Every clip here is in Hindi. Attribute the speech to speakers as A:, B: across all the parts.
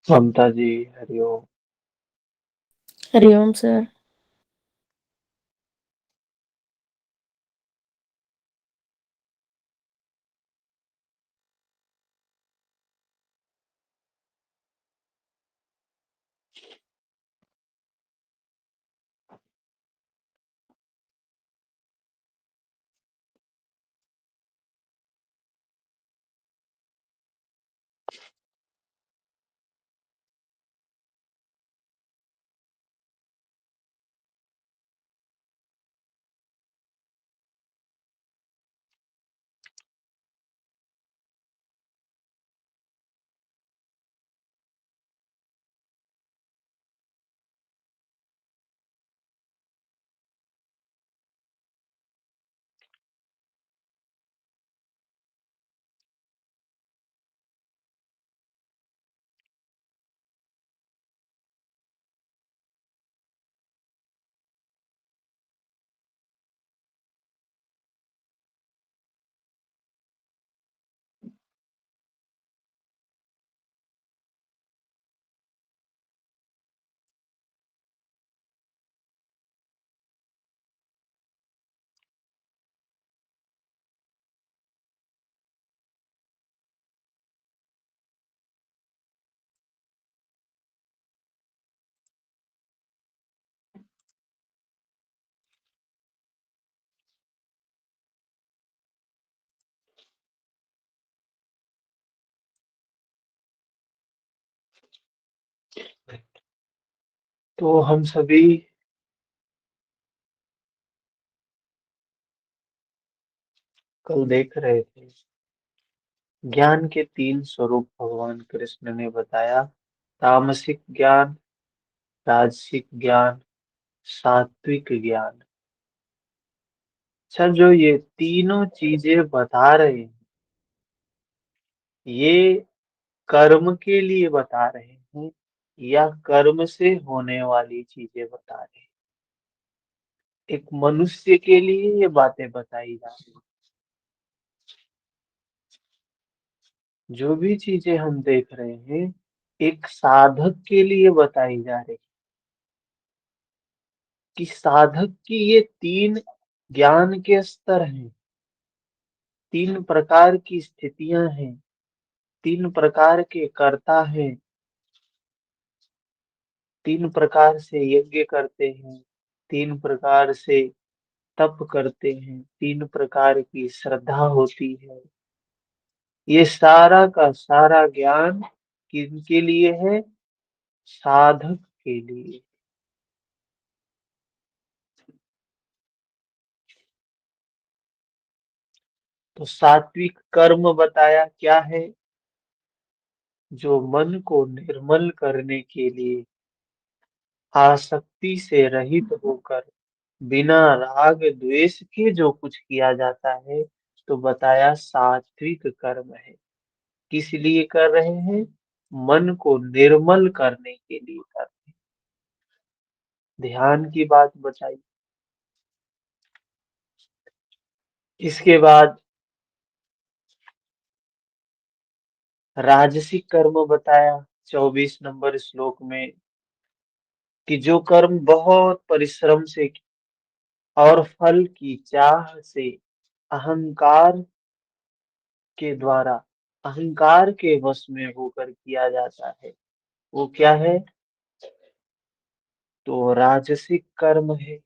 A: ममता जी, हरिओम।
B: हरिओम सर।
A: तो हम सभी कल देख रहे थे, ज्ञान के तीन स्वरूप भगवान कृष्ण ने बताया। तामसिक ज्ञान, राजसिक ज्ञान, सात्विक ज्ञान। अच्छा, जो ये तीनों चीजें बता रहे हैं, ये कर्म के लिए बता रहे हैं या कर्म से होने वाली चीजें बता रहे हैं? एक मनुष्य के लिए ये बातें बताई जा रही हैं। जो भी चीजें हम देख रहे हैं, एक साधक के लिए बताई जा रही है कि साधक की ये तीन ज्ञान के स्तर हैं, तीन प्रकार की स्थितियां हैं, तीन प्रकार के कर्ता हैं, तीन प्रकार से यज्ञ करते हैं, तीन प्रकार से तप करते हैं, तीन प्रकार की श्रद्धा होती है। ये सारा का सारा ज्ञान किनके लिए है? साधक के लिए। तो सात्विक कर्म बताया क्या है? जो मन को निर्मल करने के लिए आसक्ति से रहित होकर बिना राग द्वेष के जो कुछ किया जाता है, तो बताया सात्विक कर्म है। किस लिए कर रहे हैं? मन को निर्मल करने के लिए कर रहे हैं। ध्यान की बात बताई। इसके बाद राजसिक कर्म बताया 24 नंबर श्लोक में, कि जो कर्म बहुत परिश्रम से और फल की चाह से अहंकार के द्वारा, अहंकार के वश में होकर किया जाता है, वो क्या है? तो राजसिक कर्म है।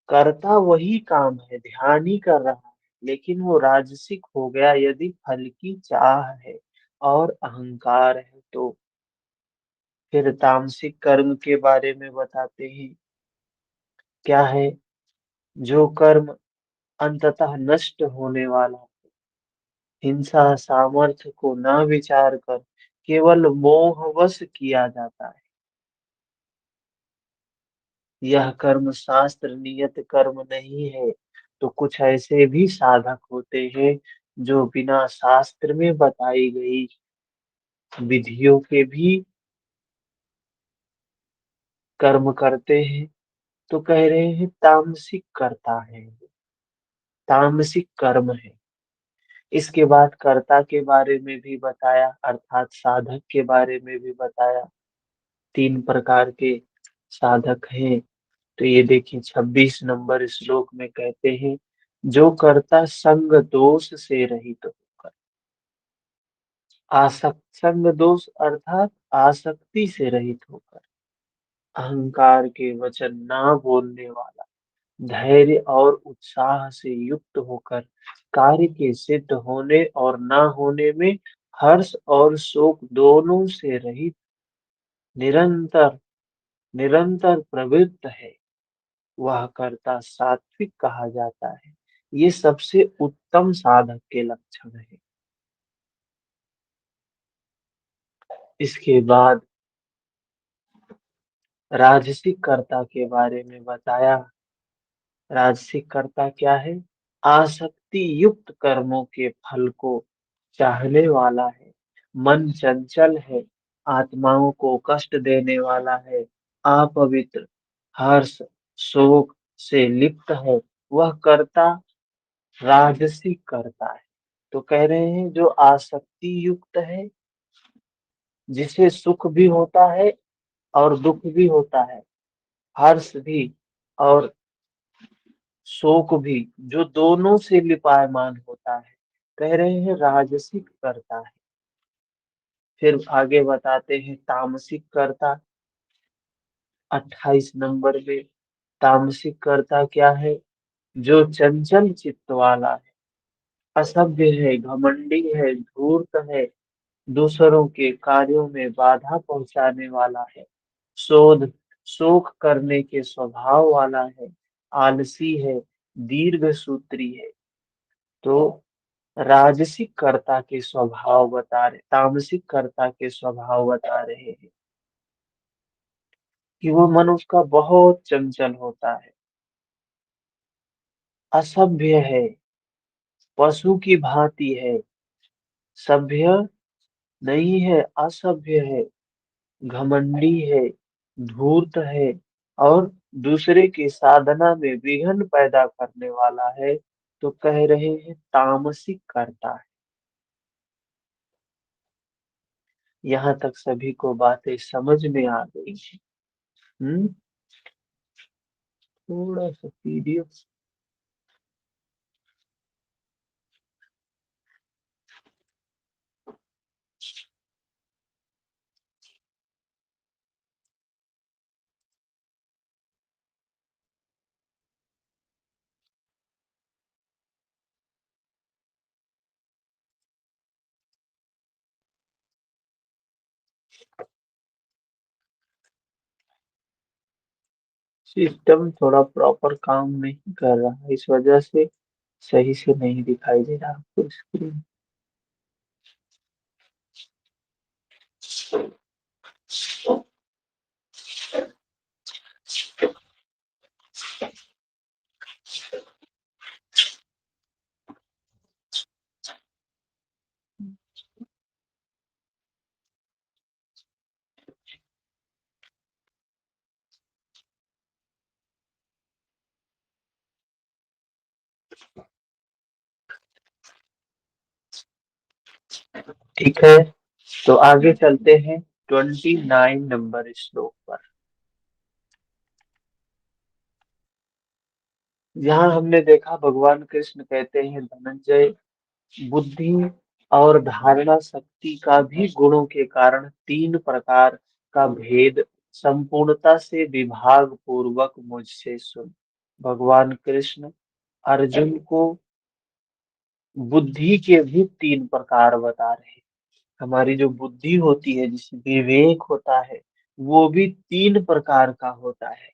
A: करता वही काम है, ध्यान ही कर रहा है, लेकिन वो राजसिक हो गया यदि फल की चाह है और अहंकार है तो। फिर तामसिक कर्म के बारे में बताते हैं, क्या है? जो कर्म अंततः नष्ट होने वाला, हिंसा सामर्थ्य को न विचार कर केवल मोहवश किया जाता है, यह कर्म शास्त्र नियत कर्म नहीं है। तो कुछ ऐसे भी साधक होते हैं जो बिना शास्त्र में बताई गई विधियों के भी कर्म करते हैं, तो कह रहे हैं तामसिक करता है, तामसिक कर्म है। इसके बाद कर्ता के बारे में भी बताया, अर्थात साधक के बारे में भी बताया। 3 प्रकार के साधक हैं। तो ये देखिए 26 नंबर श्लोक में कहते हैं, जो कर्ता संग दोष से रहित होकर, आसक्त संग दोष अर्थात आसक्ति से रहित होकर, अहंकार के वचन ना बोलने वाला, धैर्य और उत्साह से युक्त होकर, कार्य के सिद्ध होने और ना होने में हर्ष और शोक दोनों से रहित, निरंतर निरंतर प्रवृत्त है, वह कर्ता सात्विक कहा जाता है। ये सबसे उत्तम साधक के लक्षण है। इसके बाद राजसिक कर्ता के बारे में बताया। राजसिक कर्ता क्या है? आसक्ति युक्त कर्मों के फल को चाहने वाला है, मन चंचल है, आत्माओं को कष्ट देने वाला है, अपवित्र, हर्ष, शोक से लिप्त है, वह कर्ता राजसिक कर्ता है। तो कह रहे हैं जो आसक्ति युक्त है, जिसे सुख भी होता है और दुख भी होता है, हर्ष भी और शोक भी, जो दोनों से लिपायमान होता है, कह रहे हैं राजसिक कर्ता है। फिर आगे बताते हैं तामसिक कर्ता। 28 नंबर में तामसिक कर्ता क्या है? जो चंचल चित्त वाला है, असभ्य है, घमंडी है, धूर्त है, दूसरों के कार्यों में बाधा पहुंचाने वाला है, शोध शोक करने के स्वभाव वाला है, आलसी है, दीर्घ सूत्री है। तो राजसिक कर्ता के स्वभाव बता रहे, तामसिक कर्ता के स्वभाव बता रहे हैं कि वो मन उसका बहुत चंचल होता है, असभ्य है, पशु की भांति है, सभ्य नहीं है, असभ्य है, घमंडी है, धूर्त है और दूसरे की साधना में विघ्न पैदा करने वाला है। तो कह रहे हैं तामसिक कर्ता है। यहाँ तक सभी को बातें समझ में आ गई है। हम्म। थोड़ा सा पीडीएफ। सिस्टम थोड़ा प्रॉपर काम नहीं कर रहा है, इस वजह से सही से नहीं दिखाई दे रहा आपको स्क्रीन। ठीक है, तो आगे चलते हैं 29 नंबर श्लोक पर। यहाँ हमने देखा भगवान कृष्ण कहते हैं धनंजय, बुद्धि और धारणा शक्ति का भी गुणों के कारण 3 प्रकार का भेद संपूर्णता से विभाग पूर्वक मुझसे सुन। भगवान कृष्ण अर्जुन को बुद्धि के भी 3 प्रकार बता रहे हैं। हमारी जो बुद्धि होती है, जिसमें विवेक होता है, वो भी 3 प्रकार का होता है।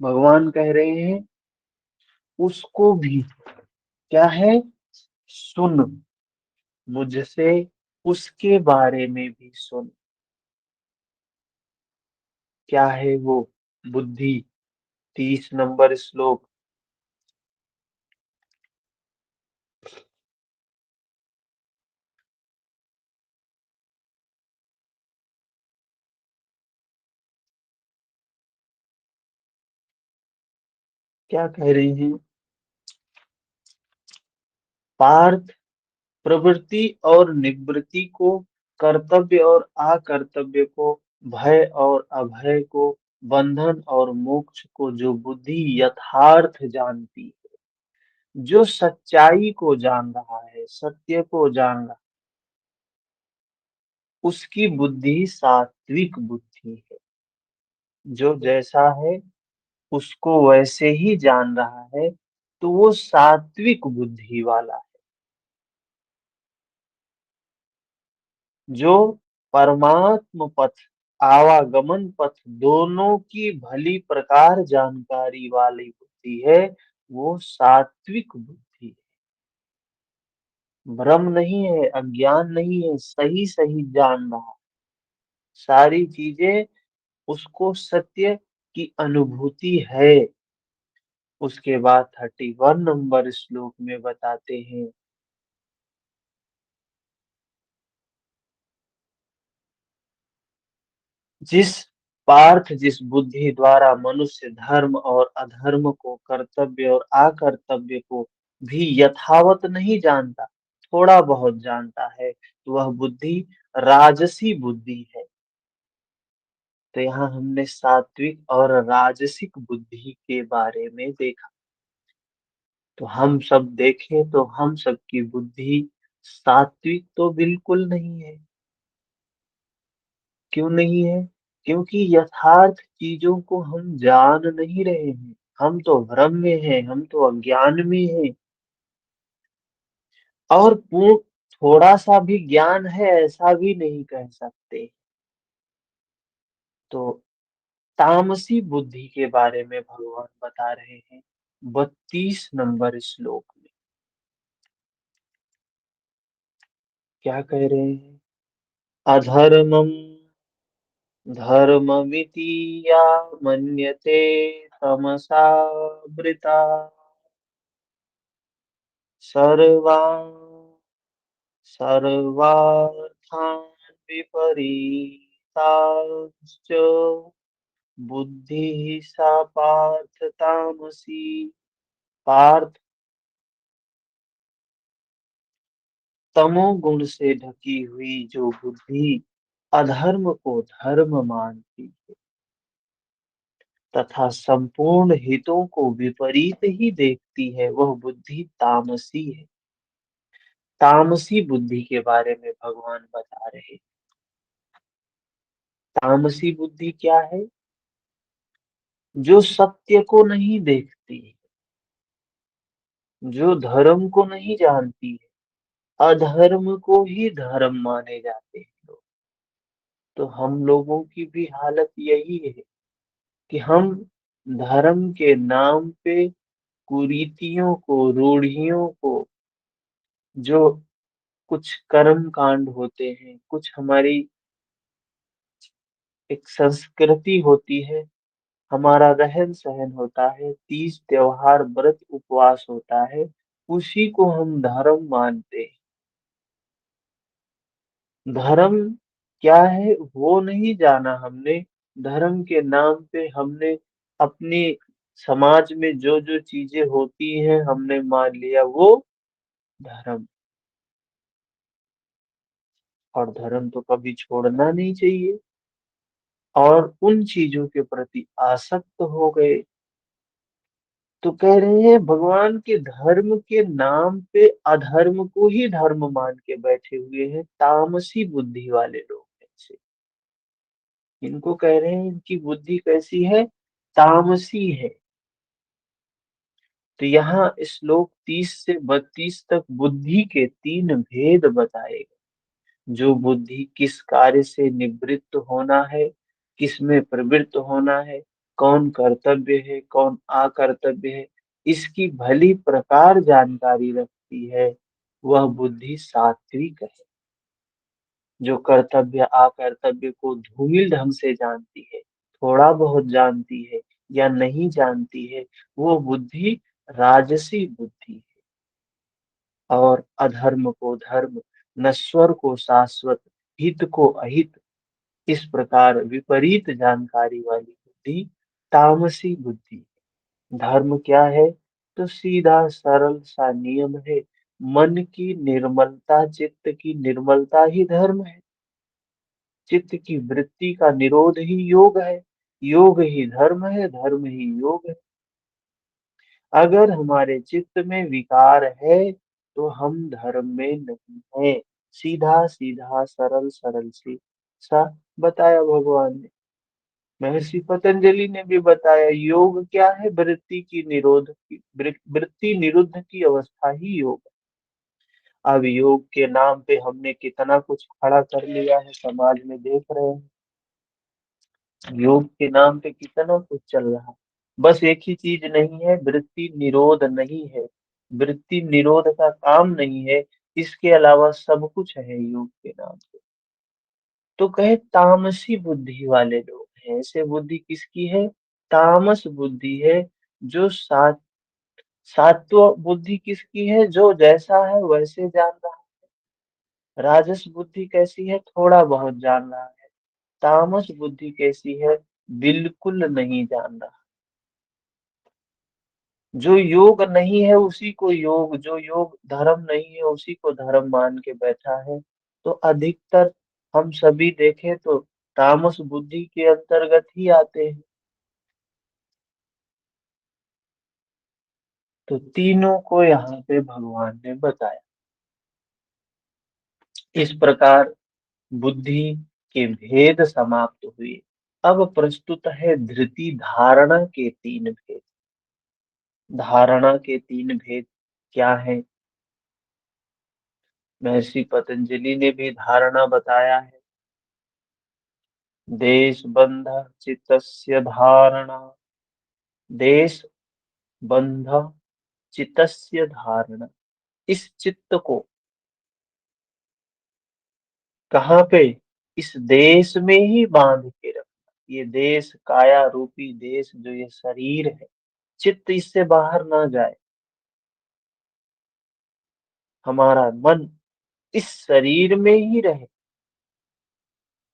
A: भगवान कह रहे हैं उसको भी क्या है, सुन, मुझसे उसके बारे में भी सुन। क्या है वो बुद्धि? 30 नंबर श्लोक। क्या कह रही हैं? पार्थ प्रवृत्ति और निवृत्ति को, कर्तव्य और अकर्तव्य को, भय और अभय को, बंधन और मोक्ष को जो बुद्धि यथार्थ जानती है, जो सच्चाई को जान रहा है, सत्य को जान रहा, उसकी बुद्धि सात्विक बुद्धि है। जो जैसा है उसको वैसे ही जान रहा है, तो वो सात्विक बुद्धि वाला है। जो परमात्म पथ, आवागमन पथ दोनों की भली प्रकार जानकारी वाली बुद्धि है, वो सात्विक बुद्धि है। भ्रम नहीं है, अज्ञान नहीं है, सही सही जान रहा, सारी चीजें उसको सत्य की अनुभूति है। उसके बाद 31 नंबर श्लोक में बताते हैं, जिस जिस बुद्धि द्वारा मनुष्य धर्म और अधर्म को, कर्तव्य और अकर्तव्य को भी यथावत नहीं जानता, थोड़ा बहुत जानता है, तो वह बुद्धि राजसी बुद्धि है। तो यहाँ हमने सात्विक और राजसिक बुद्धि के बारे में देखा। तो हम सब देखें तो हम सबकी बुद्धि सात्विक तो बिल्कुल नहीं है। क्यों नहीं है? क्योंकि यथार्थ चीजों को हम जान नहीं रहे हैं। हम तो भ्रम में हैं, हम तो अज्ञान में हैं। और पूर्ण थोड़ा सा भी ज्ञान है ऐसा भी नहीं कह सकते। तो तामसी बुद्धि के बारे में भगवान बता रहे हैं 32 नंबर श्लोक में। क्या कह रहे हैं? अधर्मम धर्ममिति या मन्यते तमसावृता सर्वान् सर्वार्थान् विपरीताश्च बुद्धिः सा पार्थ तामसी। पार्थ, तमोगुण से ढकी हुई जो बुद्धि अधर्म को धर्म मानती है तथा संपूर्ण हितों को विपरीत ही देखती है, वह बुद्धि तामसी है। तामसी बुद्धि के बारे में भगवान बता रहे हैं। तामसी बुद्धि क्या है? जो सत्य को नहीं देखती, जो धर्म को नहीं जानती है, अधर्म को ही धर्म माने जाते हैं लोग। तो हम लोगों की भी हालत यही है कि हम धर्म के नाम पे कुरीतियों को, रूढ़ियों को, जो कुछ कर्म कांड होते हैं, कुछ हमारी एक संस्कृति होती है, हमारा रहन सहन होता है, तीज त्योहार व्रत उपवास होता है, उसी को हम धर्म मानते हैं। धर्म क्या है वो नहीं जाना हमने। धर्म के नाम पे हमने अपनी समाज में जो जो चीजें होती हैं हमने मान लिया वो धर्म। और धर्म तो कभी छोड़ना नहीं चाहिए। और उन चीजों के प्रति आसक्त हो गए, तो कह रहे हैं भगवान के धर्म के नाम पे अधर्म को ही धर्म मान के बैठे हुए हैं तामसी बुद्धि वाले लोग ऐसे। इनको कह रहे हैं इनकी बुद्धि कैसी है? तामसी है। तो यहाँ श्लोक 30 से 32 तक बुद्धि के 3 भेद बताए गए। जो बुद्धि किस कार्य से निवृत्त होना है, किस में प्रवृत्त होना है, कौन कर्तव्य है, कौन अकर्तव्य है, इसकी भली प्रकार जानकारी रखती है, वह बुद्धि सात्विक है। जो कर्तव्य अकर्तव्य को धूमिल ढंग से जानती है, थोड़ा बहुत जानती है या नहीं जानती है, वो बुद्धि राजसी बुद्धि है। और अधर्म को धर्म, नश्वर को शाश्वत, हित को अहित, इस प्रकार विपरीत जानकारी वाली बुद्धि तामसी बुद्धि। धर्म क्या है? तो सीधा सरल सा नियम है, मन की निर्मलता, चित्त की निर्मलता ही धर्म है। चित्त की वृत्ति का निरोध ही योग है। योग ही धर्म है, धर्म ही योग है। अगर हमारे चित्त में विकार है तो हम धर्म में नहीं है। सीधा सीधा सरल सरल सी सा बताया भगवान ने। महर्षि पतंजलि ने भी बताया, योग क्या है? वृत्ति की निरोध की वृत्ति निरुद्ध की अवस्था ही योग है। अब योग के नाम पे हमने कितना कुछ खड़ा कर लिया है, समाज में देख रहे हैं। योग के नाम पे कितना कुछ चल रहा है। बस एक ही चीज नहीं है, वृत्ति निरोध नहीं है। वृत्ति निरोध का काम नहीं है। इसके अलावा सब कुछ है योग के नाम पे। तो कहे तामसी बुद्धि वाले लोग हैं। ऐसे बुद्धि किसकी है? तामस बुद्धि है। जो सात्व बुद्धि किसकी है? जो जैसा है वैसे जान रहा है। राजस बुद्धि कैसी है? थोड़ा बहुत जान रहा है। तामस बुद्धि कैसी है? बिल्कुल नहीं जान रहा। जो योग नहीं है उसी को योग, जो योग धर्म नहीं है उसी को धर्म मान के बैठा है। तो अधिकतर हम सभी देखें तो तामस बुद्धि के अंतर्गत ही आते हैं। तो तीनों को यहाँ पे भगवान ने बताया। इस प्रकार बुद्धि के भेद समाप्त हुए। अब प्रस्तुत है धृति धारणा के तीन भेद। धारणा के तीन भेद क्या है? महर्षि पतंजलि ने भी धारणा बताया है। देश बंध चित्तस्य धारणा। देश बंध चित्तस्य धारणा। इस चित्त को कहाँ पे? इस देश में ही बांध के रखना। ये देश, काया रूपी देश, जो ये शरीर है, चित्त इससे बाहर ना जाए। हमारा मन इस शरीर में ही रहे।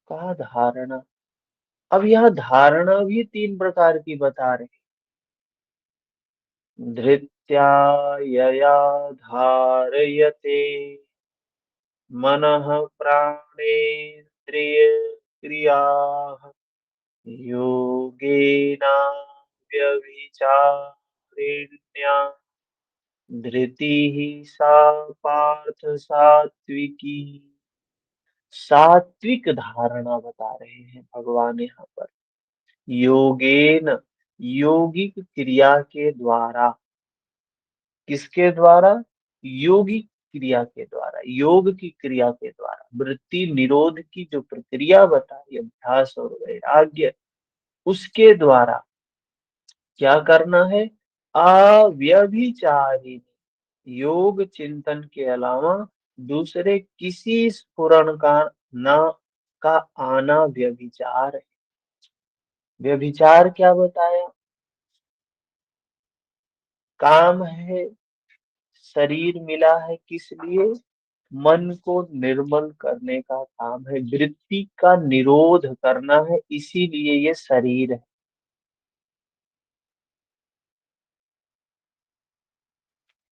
A: कहा धारणा। अब यह धारणा भी तीन प्रकार की बता रहे हैं। धृत्या यया धारयते मनः प्राणेन्द्रिय क्रियाः योगेनाव्यभिचारिण्या धृतिः सा पार्थ सात्विकी। सात्विक धारणा बता रहे हैं भगवान यहाँ पर। योगेन, योगिक क्रिया के द्वारा। किसके द्वारा? योगिक क्रिया के द्वारा, योग की क्रिया के द्वारा। वृत्ति निरोध की जो प्रक्रिया बताई, अभ्यास और वैराग्य, उसके द्वारा क्या करना है? अव्यभिचारिणी। योग चिंतन के अलावा दूसरे किसी स्फुरण का ना का आना व्यभिचार है। व्यभिचार क्या बताया? काम है। शरीर मिला है किस लिए? मन को निर्मल करने का काम है। वृत्ति का निरोध करना है, इसीलिए ये शरीर है।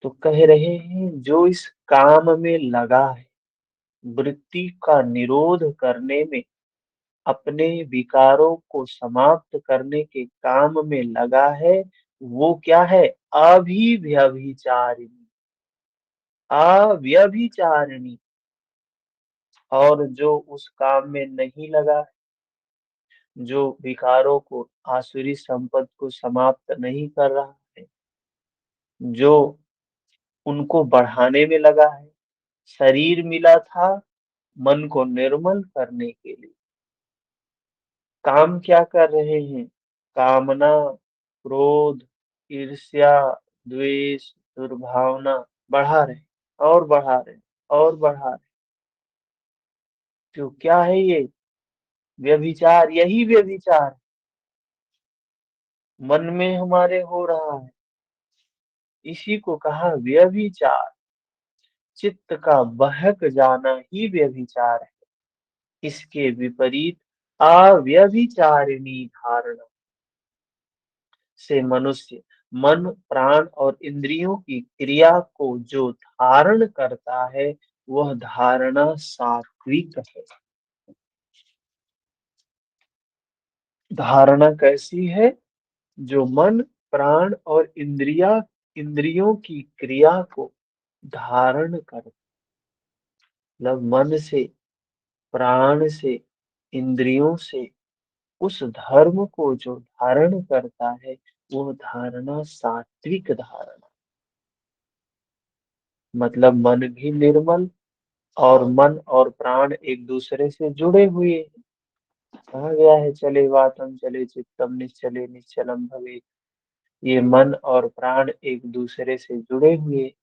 A: तो कह रहे हैं जो इस काम में लगा है, वृत्ति का निरोध करने में, अपने विकारों को समाप्त करने के काम में लगा है, वो क्या है? अभिव्यभिचारिणी। अव्यभिचारिणी। और जो उस काम में नहीं लगा, जो विकारों को, आसुरी संपद को समाप्त नहीं कर रहा है, जो उनको बढ़ाने में लगा है। शरीर मिला था मन को निर्मल करने के लिए। काम क्या कर रहे हैं? कामना, क्रोध, ईर्ष्या, द्वेष, दुर्भावना बढ़ा रहे और बढ़ा रहे और बढ़ा रहे। क्यों? क्या है ये? व्यभिचार। यही व्यभिचार मन में हमारे हो रहा है। इसी को कहा व्यभिचार। चित्त का बहक जाना ही व्यभिचार है। इसके विपरीत अव्यभिचारिणी धारणा से मनुष्य मन, प्राण और इंद्रियों की क्रिया को जो धारण करता है, वह धारणा सात्विक है। धारणा कैसी है? जो मन, प्राण और इंद्रियों की क्रिया को धारण कर, मतलब मन से, प्राण से, इंद्रियों से उस धर्म को जो धारण करता है, वो धारणा सात्विक धारणा। मतलब मन भी निर्मल, और मन और प्राण एक दूसरे से जुड़े हुए हैं। कहा गया है, चले वातम चले चित्तम निश्चले निश्चलम भवे। ये मन और प्राण एक दूसरे से जुड़े हुए,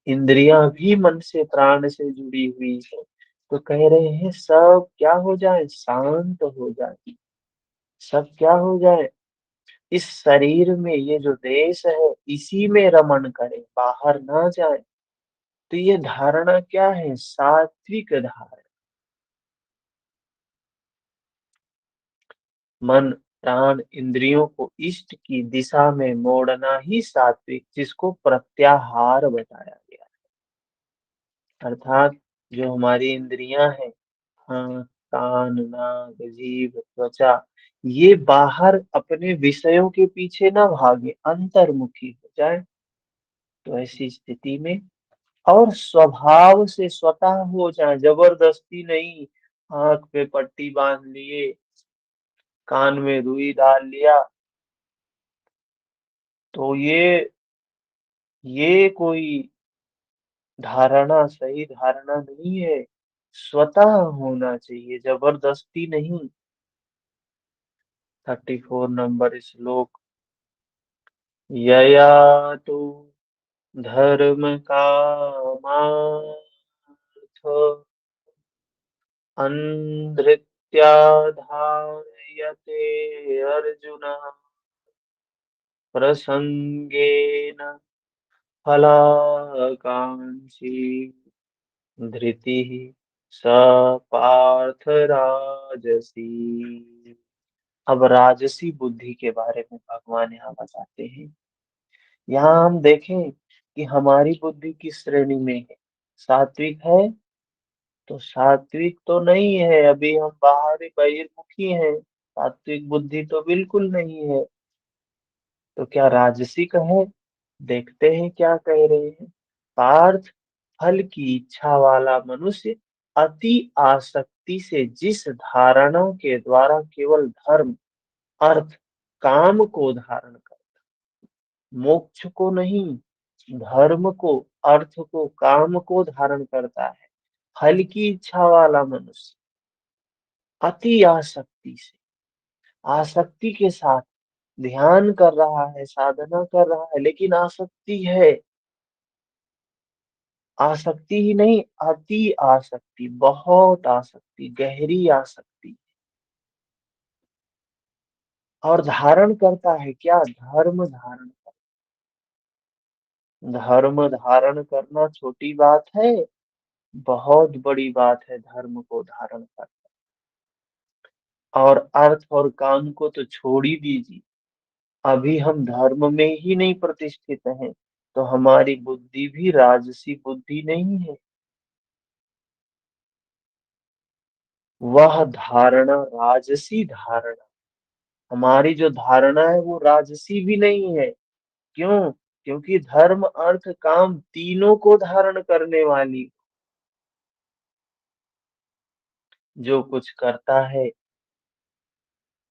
A: इंद्रियां भी मन से प्राण से जुड़ी हुई है। तो कह रहे हैं सब क्या हो जाए? शांत हो जाए। सब क्या हो जाए? इस शरीर में, ये जो देश है, इसी में रमण करे, बाहर ना जाए। तो ये धारणा क्या है? सात्विक धारणा। मन, प्राण, इंद्रियों को इष्ट की दिशा में मोड़ना ही सात्विक, जिसको प्रत्याहार बताया गया। अर्थात जो हमारी इंद्रियां हैं, आँख, कान, नाक, जीभ, त्वचा, ये बाहर अपने विषयों के पीछे ना भागे, अंतर्मुखी हो जाए। तो ऐसी स्थिति में, और स्वभाव से स्वतः हो जाए, जबरदस्ती नहीं। आंख पे पट्टी बांध लिए, कान में रुई डाल लिया, तो ये कोई धारणा, सही धारणा नहीं है। स्वतः होना चाहिए, जबरदस्ती नहीं। 34 नंबर श्लोक। यया तो धर्म कामार्थ अनधृत्या धारयते अर्जुन प्रसंगेन फलाकांक्षी धृतिः स पार्थ राजसी। अब राजसी बुद्धि के बारे में भगवान यहाँ बताते हैं। यहाँ हम देखें कि हमारी बुद्धि किस श्रेणी में है। सात्विक है? तो सात्विक तो नहीं है, अभी हम बाहरी बहिर्मुखी हैं। सात्विक बुद्धि तो बिल्कुल नहीं है। तो क्या राजसिक है? देखते हैं क्या कह रहे हैं। पार्थ, फल की इच्छा वाला मनुष्य अति आसक्ति से जिस धारणा के द्वारा केवल धर्म, अर्थ, काम को धारण कर, मोक्ष को नहीं, धर्म को, अर्थ को, काम को धारण करता है, फल की इच्छा वाला मनुष्य अति आसक्ति से, आसक्ति के साथ ध्यान कर रहा है, साधना कर रहा है, लेकिन आसक्ति है। आसक्ति ही नहीं, अति आसक्ति, बहुत आसक्ति, गहरी आसक्ति। और धारण करता है क्या? धर्म धारण। धर्म धारण करना छोटी बात है, बहुत बड़ी बात है धर्म को धारण करना। और अर्थ और काम को तो छोड़ ही दीजिए, अभी हम धर्म में ही नहीं प्रतिष्ठित हैं, तो हमारी बुद्धि भी राजसी बुद्धि नहीं है। वह धारणा राजसी धारणा, हमारी जो धारणा है वो राजसी भी नहीं है। क्यों? क्योंकि धर्म, अर्थ, काम तीनों को धारण करने वाली जो कुछ करता है,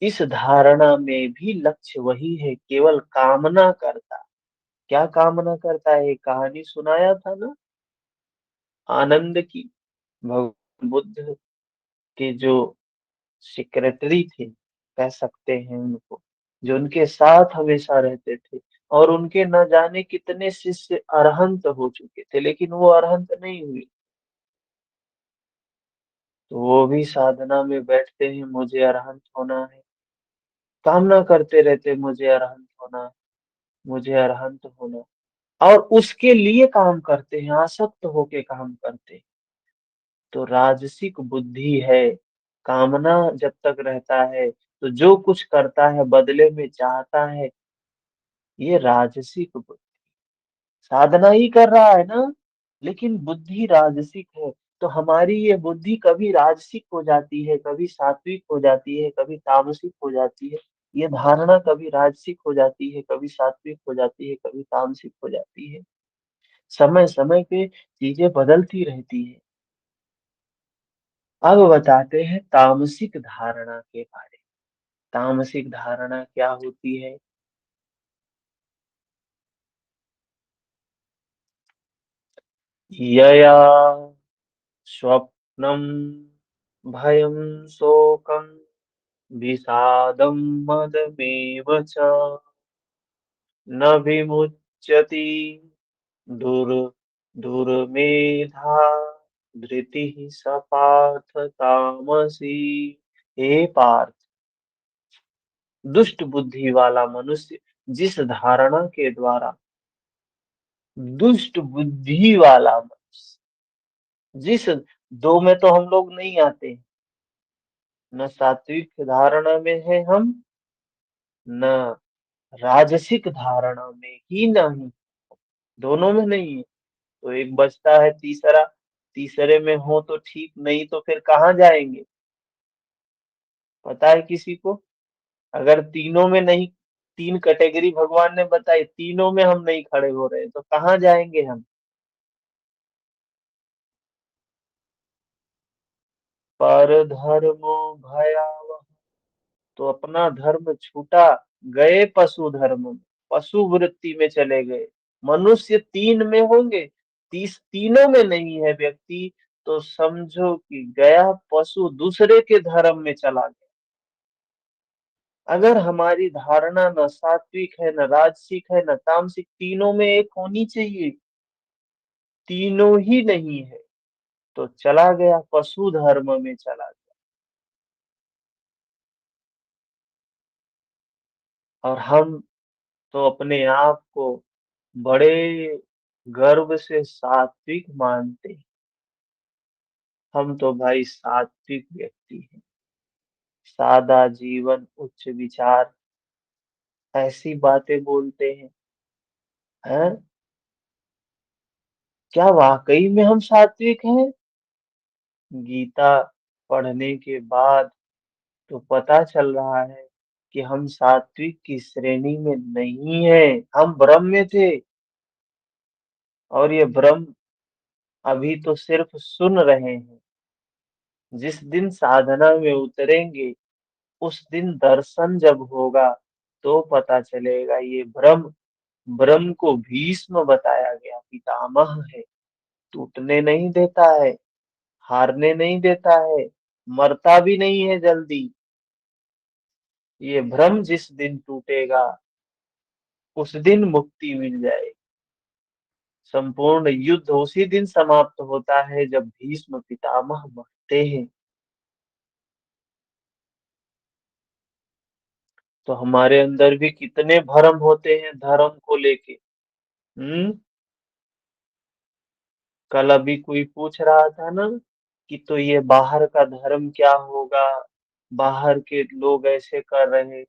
A: इस धारणा में भी लक्ष्य वही है, केवल कामना करता। क्या कामना करता है? कहानी सुनाया था ना, आनंद की। भगवान बुद्ध के जो सेक्रेटरी थे, कह सकते हैं उनको, जो उनके साथ हमेशा रहते थे, और उनके न जाने कितने शिष्य अरहंत हो चुके थे, लेकिन वो अरहंत नहीं हुए। तो वो भी साधना में बैठते हैं, मुझे अरहंत होना है, कामना करते रहते, मुझे अरहंत होना, मुझे अरहंत होना, और उसके लिए काम करते हैं, आसक्त होके काम करते हैं। तो राजसिक बुद्धि है। कामना जब तक रहता है, तो जो कुछ करता है बदले में चाहता है, ये राजसिक बुद्धि, साधना ही कर रहा है ना, लेकिन बुद्धि राजसिक है। तो हमारी ये बुद्धि कभी राजसिक हो जाती है, कभी सात्विक हो जाती है, कभी तामसिक हो जाती है। ये धारणा कभी राजसिक हो जाती है, कभी सात्विक हो जाती है, कभी तामसिक हो जाती है। समय समय पे चीजें बदलती रहती है। अब बताते हैं तामसिक धारणा के बारे में। तामसिक धारणा क्या होती है? यया स्वप्नम भयं शोकं विषादं मदमेव च न विमुच्यति दुर् दुर्मेधा धृतिः स पार्थ तामसी। हे पार्थ, दुष्ट बुद्धि वाला मनुष्य जिस धारणा के द्वारा, दुष्ट बुद्धि वाला मनुष्य जिस, दो में तो हम लोग नहीं आते, न सात्विक धारणा में है हम, न राजसिक धारणा में ही नहीं, दोनों में नहीं है। तो एक बचता है तीसरा, तीसरे में हो तो ठीक, नहीं तो फिर कहाँ जाएंगे? पता है किसी को? अगर तीनों में नहीं, तीन कैटेगरी भगवान ने बताई, तीनों में हम नहीं खड़े हो रहे तो कहाँ जाएंगे हम? पर धर्मो भयावह, तो अपना धर्म छूटा, गए पशु धर्म में, पशु वृत्ति में चले गए। मनुष्य तीन में होंगे, तीनों में नहीं है व्यक्ति, तो समझो कि गया पशु, दूसरे के धर्म में चला गया। अगर हमारी धारणा न सात्विक है, न राजसिक है, न तामसिक, तीनों में एक होनी चाहिए, तीनों ही नहीं है, तो चला गया पशु धर्म में चला गया। और हम तो अपने आप को बड़े गर्व से सात्विक मानते हैं। हम तो भाई सात्विक व्यक्ति हैं, सादा जीवन, उच्च विचार, ऐसी बातें बोलते हैं। क्या वाकई में हम सात्विक हैं? गीता पढ़ने के बाद तो पता चल रहा है कि हम सात्विक की श्रेणी में नहीं है, हम ब्रह्म में थे। और ये ब्रह्म अभी तो सिर्फ सुन रहे हैं, जिस दिन साधना में उतरेंगे, उस दिन दर्शन जब होगा तो पता चलेगा ये ब्रह्म, ब्रह्म को भीष्म बताया गया, पितामह है, टूटने नहीं देता है, हारने नहीं देता है, मरता भी नहीं है जल्दी। ये भ्रम जिस दिन टूटेगा, उस दिन मुक्ति मिल जाएगी। संपूर्ण युद्ध उसी दिन समाप्त होता है जब भीष्म पितामह मरते हैं। तो हमारे अंदर भी कितने भ्रम होते हैं धर्म को लेके। हम्म। कल अभी कोई पूछ रहा था ना कि तो ये बाहर का धर्म क्या होगा, बाहर के लोग ऐसे कर रहे हैं,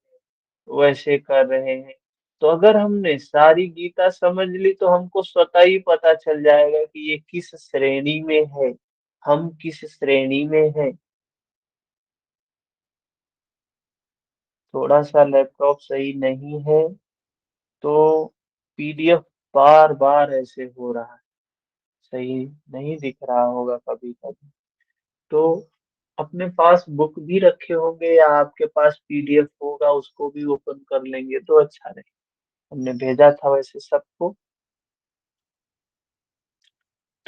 A: वैसे कर रहे हैं। तो अगर हमने सारी गीता समझ ली तो हमको स्वतः ही पता चल जाएगा कि ये किस श्रेणी में है, हम किस श्रेणी में हैं। थोड़ा सा लैपटॉप सही नहीं है, तो पीडीएफ बार बार ऐसे हो रहा है, सही नहीं दिख रहा होगा कभी कभी। तो अपने पास बुक भी रखे होंगे या आपके पास पीडीएफ होगा, उसको भी ओपन कर लेंगे तो अच्छा रहे। हमने भेजा था वैसे सबको।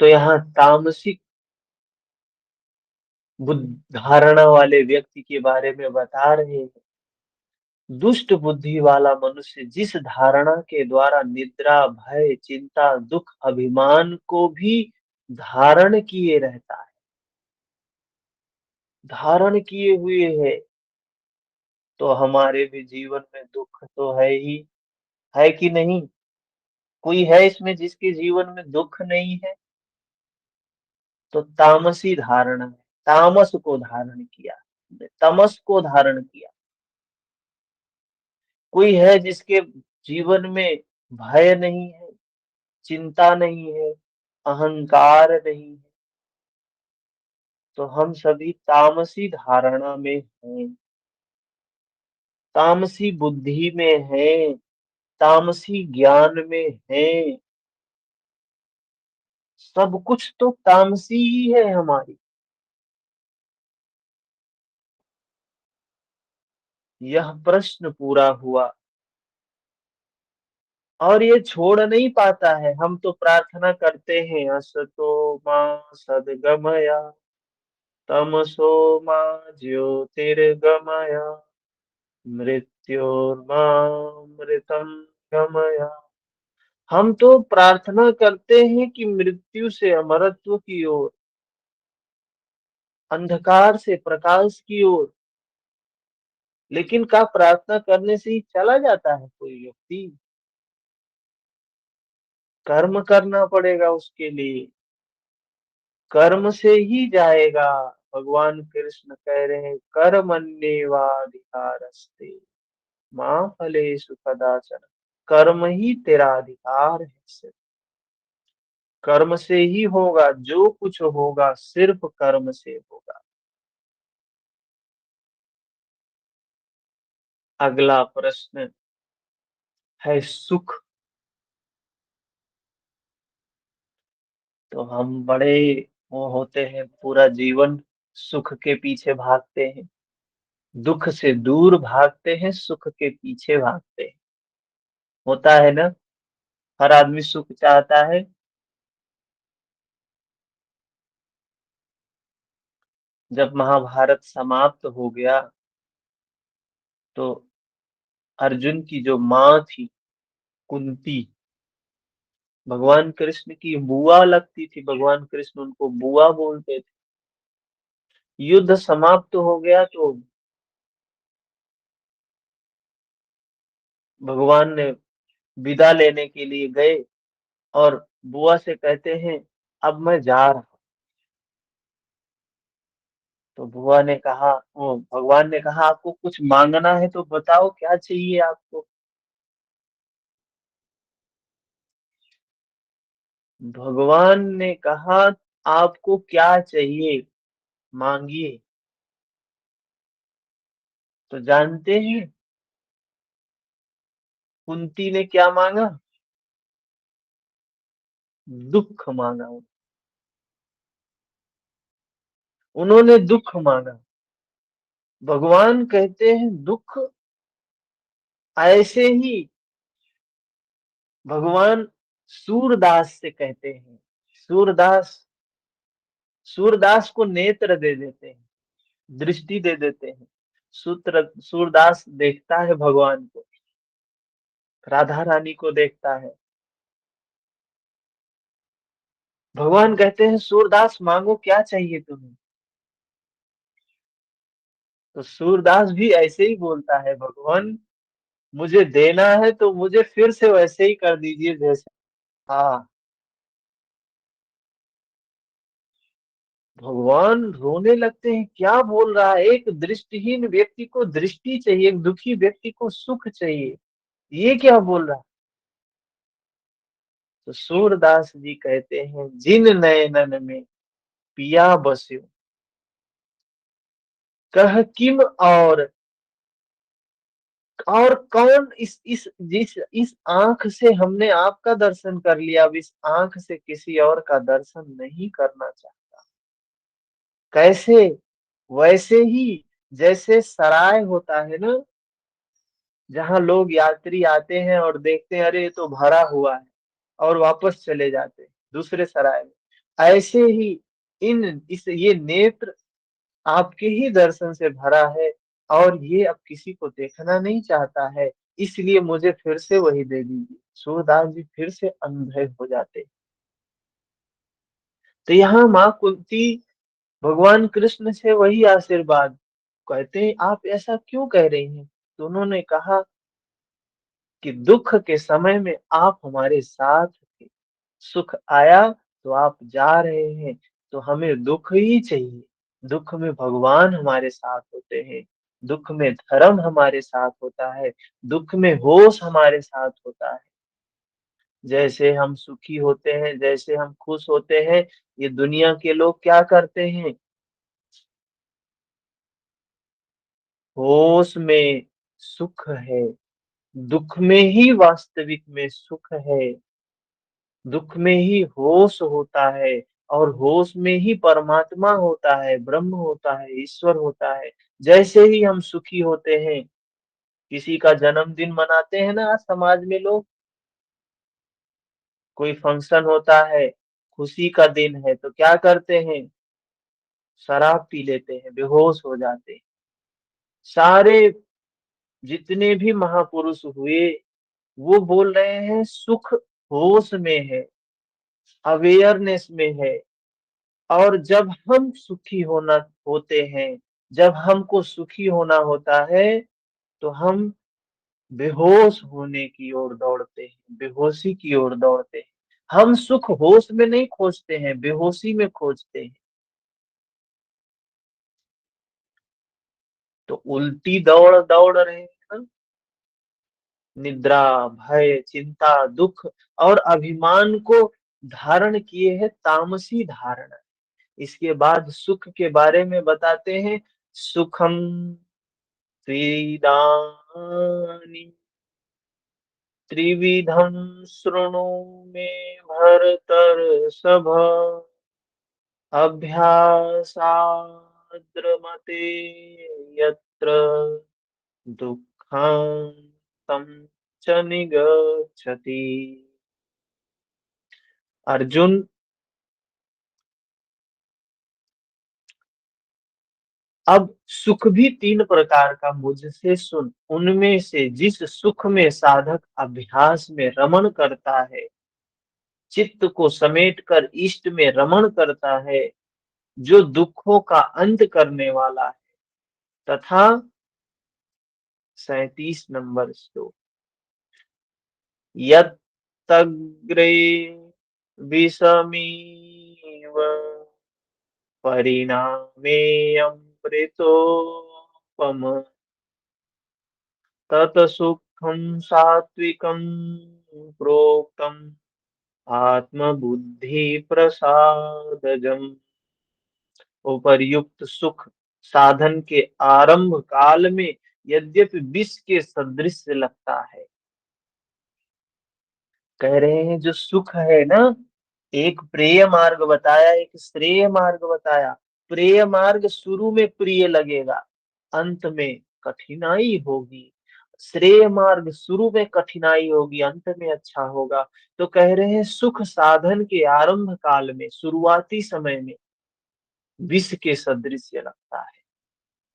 A: तो यहाँ तामसिक बुद्ध धारणा वाले व्यक्ति के बारे में बता रहे हैं। दुष्ट बुद्धि वाला मनुष्य जिस धारणा के द्वारा निद्रा, भय, चिंता, दुख, अभिमान को भी धारण किए रहता है, धारण किए हुए है, तो हमारे भी जीवन में दुख तो है ही, है कि नहीं? कोई है इसमें जिसके जीवन में दुख नहीं है? तो तामसी धारणा है, तामस को धारण किया, तमस को धारण किया। कोई है जिसके जीवन में भय नहीं है, चिंता नहीं है, अहंकार नहीं है, तो हम सभी तामसी धारणा में हैं, तामसी बुद्धि में हैं, तामसी ज्ञान में हैं। सब कुछ तो तामसी ही है हमारी। यह प्रश्न पूरा हुआ और ये छोड़ नहीं पाता है। हम तो प्रार्थना करते हैं, असतो मां सद्गमय तमसो मां ज्योतिर्गमय मृत्योर्मामृतम गमय। हम तो प्रार्थना करते हैं कि मृत्यु से अमरत्व की ओर, अंधकार से प्रकाश की ओर। लेकिन क्या प्रार्थना करने से ही चला जाता है कोई व्यक्ति? कर्म करना पड़ेगा उसके लिए, कर्म से ही जाएगा। भगवान कृष्ण कह रहे हैं, कर्मण्येवाधिकारस्ते मां फलेषु कदाचन। कर्म ही तेरा अधिकार है। सिर्फ कर्म से ही होगा, जो कुछ होगा सिर्फ कर्म से होगा। अगला प्रश्न है सुख। तो हम बड़े वो होते हैं, पूरा जीवन सुख के पीछे भागते हैं, दुख से दूर भागते हैं, सुख के पीछे भागते हैं। होता है ना, हर आदमी सुख चाहता है। जब महाभारत समाप्त हो गया तो अर्जुन की जो माँ थी, कुंती, भगवान कृष्ण की बुआ लगती थी। भगवान कृष्ण उनको बुआ बोलते थे। युद्ध समाप्त हो गया तो भगवान ने विदा लेने के लिए गए और बुआ से कहते हैं, अब मैं जा रहा हूं। तो बुआ ने कहा, वो भगवान ने कहा, आपको कुछ मांगना है तो बताओ, क्या चाहिए आपको? भगवान ने कहा, आपको क्या चाहिए, मांगिए। तो जानते हैं कुंती ने क्या मांगा? दुख मांगा। उन्होंने दुख मांगा। भगवान कहते हैं दुख ऐसे ही। भगवान सूरदास से कहते हैं, सूरदास, सूरदास को नेत्र दे देते हैं, दृष्टि दे देते हैं। सूरदास देखता है भगवान को, राधा रानी को देखता है। भगवान कहते हैं, सूरदास मांगो, क्या चाहिए तुम्हें? तो सूरदास भी ऐसे ही बोलता है, भगवान मुझे देना है तो मुझे फिर से वैसे ही कर दीजिए जैसे। हाँ। भगवान रोने लगते हैं, क्या बोल रहा है? एक दृष्टिहीन व्यक्ति को दृष्टि चाहिए, एक दुखी व्यक्ति को सुख चाहिए, ये क्या बोल रहा है? तो सूरदास जी कहते हैं, जिन नयनन में पिया बस्यो कह किम और कौन इस आंख से हमने आपका दर्शन कर लिया, अब इस आंख से किसी और का दर्शन नहीं करना चाहता। कैसे? वैसे ही जैसे सराय होता है ना, जहाँ लोग यात्री आते हैं और देखते हैं, अरे ये तो भरा हुआ है, और वापस चले जाते हैं दूसरे सराय में। ऐसे ही ये नेत्र आपके ही दर्शन से भरा है, और ये अब किसी को देखना नहीं चाहता है, इसलिए मुझे फिर से वही दे दीजिए। सूरदास जी फिर से अंधे हो जाते। तो यहाँ माँ कुंती भगवान कृष्ण से वही आशीर्वाद कहते हैं, आप ऐसा क्यों कह रही हैं? तो उन्होंने कहा कि दुख के समय में आप हमारे साथ थे, सुख आया तो आप जा रहे हैं, तो हमें दुख ही चाहिए। दुख में भगवान हमारे साथ होते हैं। दुख में धर्म हमारे साथ होता है, दुख में होश हमारे साथ होता है। जैसे हम सुखी होते हैं, जैसे हम खुश होते हैं, ये दुनिया के लोग क्या करते हैं? होश में सुख है, दुख में ही वास्तविक में सुख है, दुख में ही होश होता है, और होश में ही परमात्मा होता है, ब्रह्म होता है, ईश्वर होता है। जैसे ही हम सुखी होते हैं, किसी का जन्मदिन मनाते हैं ना आज समाज में लोग, कोई फंक्शन होता है, खुशी का दिन है, तो क्या करते हैं? शराब पी लेते हैं, बेहोश हो जाते हैं। सारे जितने भी महापुरुष हुए, वो बोल रहे हैं सुख होश में है, अवेयरनेस में है। और जब हम सुखी होना होते हैं, जब हमको सुखी होना होता है, तो हम बेहोश होने की ओर दौड़ते हैं, बेहोशी की ओर दौड़ते हैं। हम सुख होश में नहीं खोजते हैं, बेहोशी में खोजते हैं। तो उल्टी दौड़ दौड़ रहे हैं ना। निद्रा, भय, चिंता, दुख और अभिमान को धारण किए है तामसी धारणा। इसके बाद सुख के बारे में बताते हैं, सुखम स्वीदानि त्रिविधम शृणु मे भरतर्षभ, अभ्यासाद्रमते यत्र दुःखान्तं च निगच्छति। अर्जुन, अब सुख भी तीन प्रकार का मुझसे सुन, उनमें से जिस सुख में साधक अभ्यास में रमण करता है, चित्त को समेटकर इष्ट में रमण करता है, जो दुखों का अंत करने वाला है, तथा 37 नंबर श्लोक, यत्तग्रे विषमीव परिणामेऽमृतोपम तत्सुखं सात्विकं प्रोक्तम् आत्मबुद्धि प्रसादजम्। उपर्युक्त सुख साधन के आरंभ काल में यद्यपि विष के सदृश लगता है। कह रहे हैं जो सुख है ना, एक प्रेय मार्ग बताया, एक श्रेय मार्ग बताया। प्रेय मार्ग शुरू में प्रिय लगेगा, अंत में कठिनाई होगी। श्रेय मार्ग शुरू में कठिनाई होगी, अंत में अच्छा होगा। तो कह रहे हैं सुख साधन के आरंभ काल में, शुरुआती समय में विष के सदृश लगता है।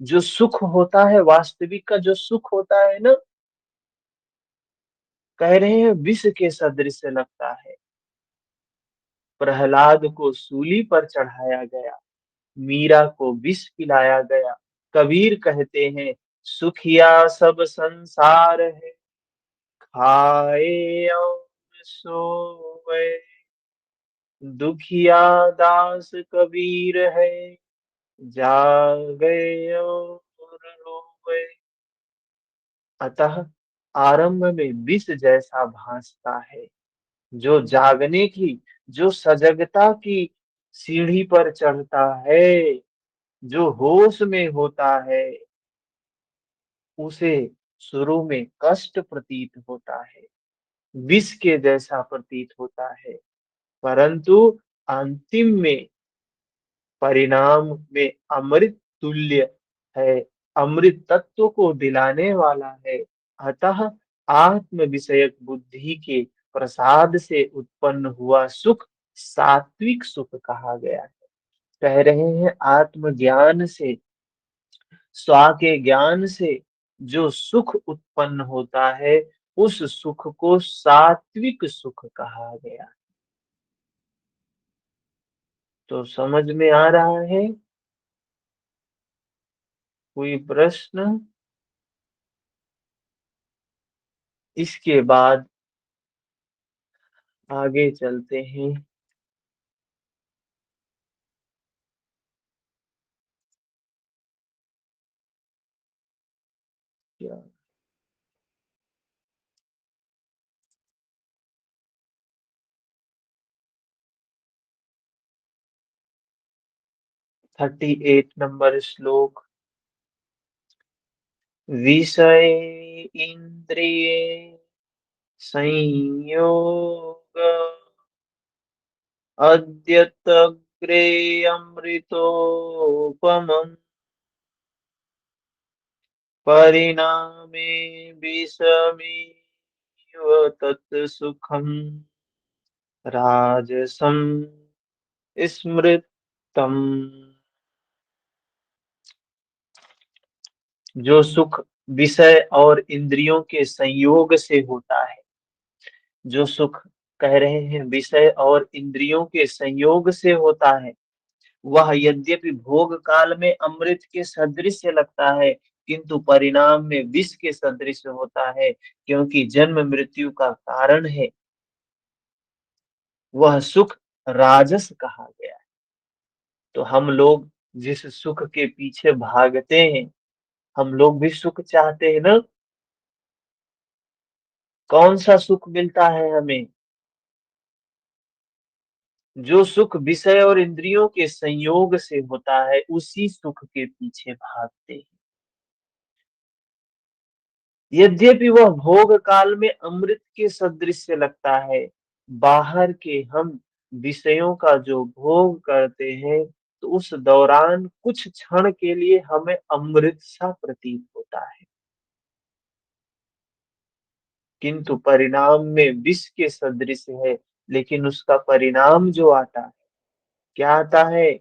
A: जो सुख होता है, वास्तविक का जो सुख होता है ना, कह रहे हैं विष के सदृश लगता है। प्रहलाद को सूली पर चढ़ाया गया, मीरा को विष पिलाया गया। कबीर कहते हैं सुखिया सब संसार है, खाए और सोए, दुखिया दास कबीर है, जागे और रोए। अतः आरंभ में विष जैसा भासता है, जो जागने की, जो सजगता की सीढ़ी पर चढ़ता है, जो होश में होता है, उसे शुरू में कष्ट प्रतीत होता है, विष के जैसा प्रतीत होता है, परंतु अंतिम में परिणाम में अमृत तुल्य है, अमृत तत्व को दिलाने वाला है। अतः आत्म विषयक बुद्धि के प्रसाद से उत्पन्न हुआ सुख सात्विक सुख कहा गया है। कह रहे हैं आत्मज्ञान से, स्वा के ज्ञान से जो सुख उत्पन्न होता है, उस सुख को सात्विक सुख कहा गया। तो समझ में आ रहा है? कोई प्रश्न? इसके बाद आगे चलते हैं। क्या 38 नंबर श्लोक। विषय इंद्रिये संयोग अद्यतग्रे अमृतोपमम् परिणामे विषमिव तत् सुखम् राजसं स्मृतम्। जो सुख विषय और इंद्रियों के संयोग से होता है, जो सुख कह रहे हैं विषय और इंद्रियों के संयोग से होता है, वह यद्यपि भोग काल में अमृत के सदृश लगता है, किंतु परिणाम में विष के सदृश होता है, क्योंकि जन्म मृत्यु का कारण है। वह सुख राजस कहा गया है। तो हम लोग जिस सुख के पीछे भागते हैं, हम लोग भी सुख चाहते हैं ना। कौन सा सुख मिलता है हमें? जो सुख विषय और इंद्रियों के संयोग से होता है, उसी सुख के पीछे भागते हैं। यद्यपि वह भोग काल में अमृत के सदृश लगता है, बाहर के हम विषयों का जो भोग करते हैं, तो उस दौरान कुछ क्षण के लिए हमें अमृत सा प्रतीत होता है, किंतु परिणाम में विष के सदृश है। लेकिन उसका परिणाम जो आता है, क्या आता है?